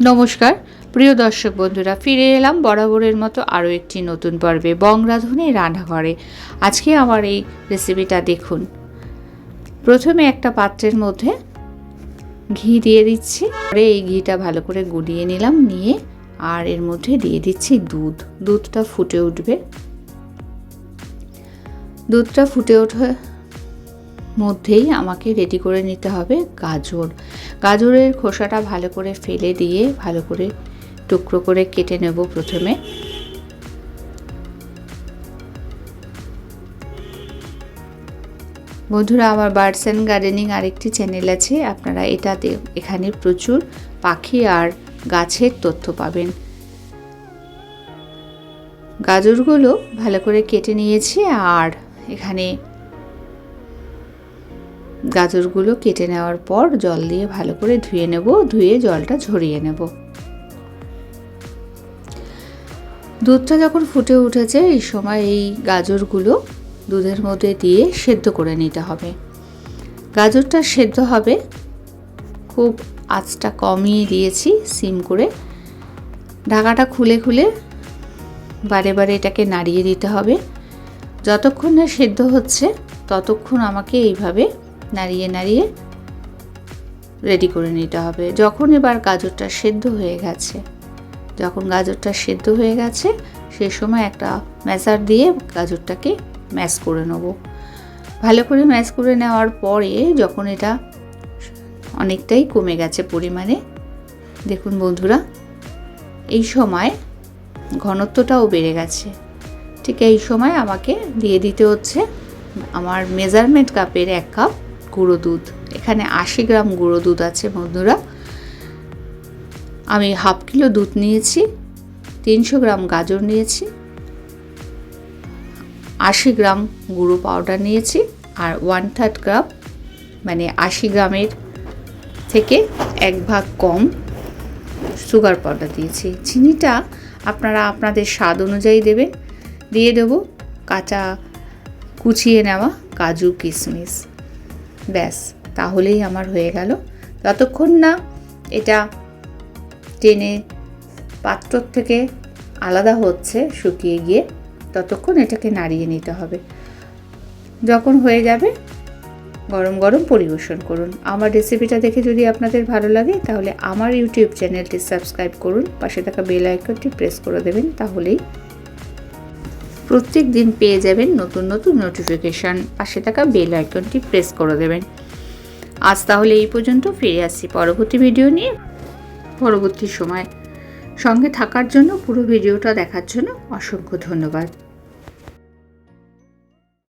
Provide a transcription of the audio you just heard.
নমস্কার প্রিয় দর্শক বন্ধুরা, ফিরে এলাম বরাবরের মতো আরও একটি নতুন পর্বে বংরাধুনি রান্নাঘরে। আজকে আমার এই রেসিপিটা দেখুন। প্রথমে একটা পাত্রের মধ্যে ঘি দিয়ে দিচ্ছি, পরে এই ঘিটা ভালো করে গুলিয়ে নিলাম, নিয়ে আর এর মধ্যে দিয়ে দিচ্ছি দুধটা ফুটে উঠবে। দুধটা ফুটে ওঠে মধ্যেই আমাকে রেডি করে নিতে হবে গাজরের খোসাটা ভালো করে ফেলে দিয়ে ভালো করে টুকরো করে কেটে নেব। প্রথমে বন্ধুরা, আমার বার্ডস অ্যান্ড গার্ডেনিং আরেকটি চ্যানেল আছে, আপনারা এখানে প্রচুর পাখি আর গাছের তথ্য পাবেন। গাজরগুলো ভালো করে কেটে নিয়েছি, আর এখানে গাজরগুলো কেটে নেওয়ার পর জল দিয়ে ভালো করে ধুয়ে নেব, ধুয়ে জলটা ঝরিয়ে নেব। দুধটা যখন ফুটে উঠেছে এই সময় এই গাজরগুলো দুধের মধ্যে দিয়ে সেদ্ধ করে নিতে হবে। গাজরটা সেদ্ধ হবে, খুব আঁচটা কমিয়ে দিয়েছি, সিম করে। ঢাকাটা খুলে খুলে বারে বারে এটাকে নাড়িয়ে দিতে হবে। যতক্ষণ না সেদ্ধ হচ্ছে ততক্ষণ আমাকে এইভাবে নাড়িয়ে নাড়িয়ে রেডি করে নিতে হবে। যখন এবার গাজরটা সেদ্ধ হয়ে গেছে, সেই সময় একটা ম্যাশার দিয়ে গাজরটাকে ম্যাশ করে নেব। ভালো করে ম্যাশ করে নেওয়ার পরে যখন এটা অনেকটাই কমে গেছে পরিমাণে, দেখুন বন্ধুরা, এই সময় ঘনত্বটাও বেড়ে গেছে। ঠিক এই সময় আমাকে দিয়ে দিতে হচ্ছে আমার মেজারমেন্ট কাপের 1 কাপ গুঁড়ো দুধ। এখানে 80 গ্রাম গুঁড়ো দুধ আছে বন্ধুরা। আমি হাফ কিলো দুধ নিয়েছি, 300 গ্রাম গাজর নিয়েছি, 80 গ্রাম গুঁড়ো পাউডার নিয়েছি, আর 1/3 কাপ মানে 80 গ্রামের থেকে 1 ভাগ কম সুগার পাউডার দিয়েছি। চিনিটা আপনারা আপনাদের স্বাদ অনুযায়ী দেবেন। দিয়ে দেবো কাঁচা কুচিয়ে নেওয়া কাজু কিশমিশ। ব্যাস, তাহলেই আমার হয়ে গেল। যতক্ষণ না এটা টেনে পাত্র থেকে আলাদা হচ্ছে শুকিয়ে গিয়ে, ততক্ষণ এটাকে নাড়িয়ে নিতে হবে। যখন হয়ে যাবে গরম গরম পরিবেশন করুন। আমার রেসিপিটা দেখে যদি আপনাদের ভালো লাগে তাহলে আমার ইউটিউব চ্যানেলটি সাবস্ক্রাইব করুন, পাশে থাকা বেল আইকনটি প্রেস করে দেবেন, তাহলেই প্রত্যেক দিন পেয়ে যাবেন নতুন নতুন নোটিফিকেশান। পাশে থাকা বেল আইকনটি প্রেস করে দেবেন। আজ তাহলে এই পর্যন্ত, ফিরে আসছি পরবর্তী ভিডিও নিয়ে। পরবর্তী সময় সঙ্গে থাকার জন্য, পুরো ভিডিওটা দেখার জন্য অসংখ্য ধন্যবাদ।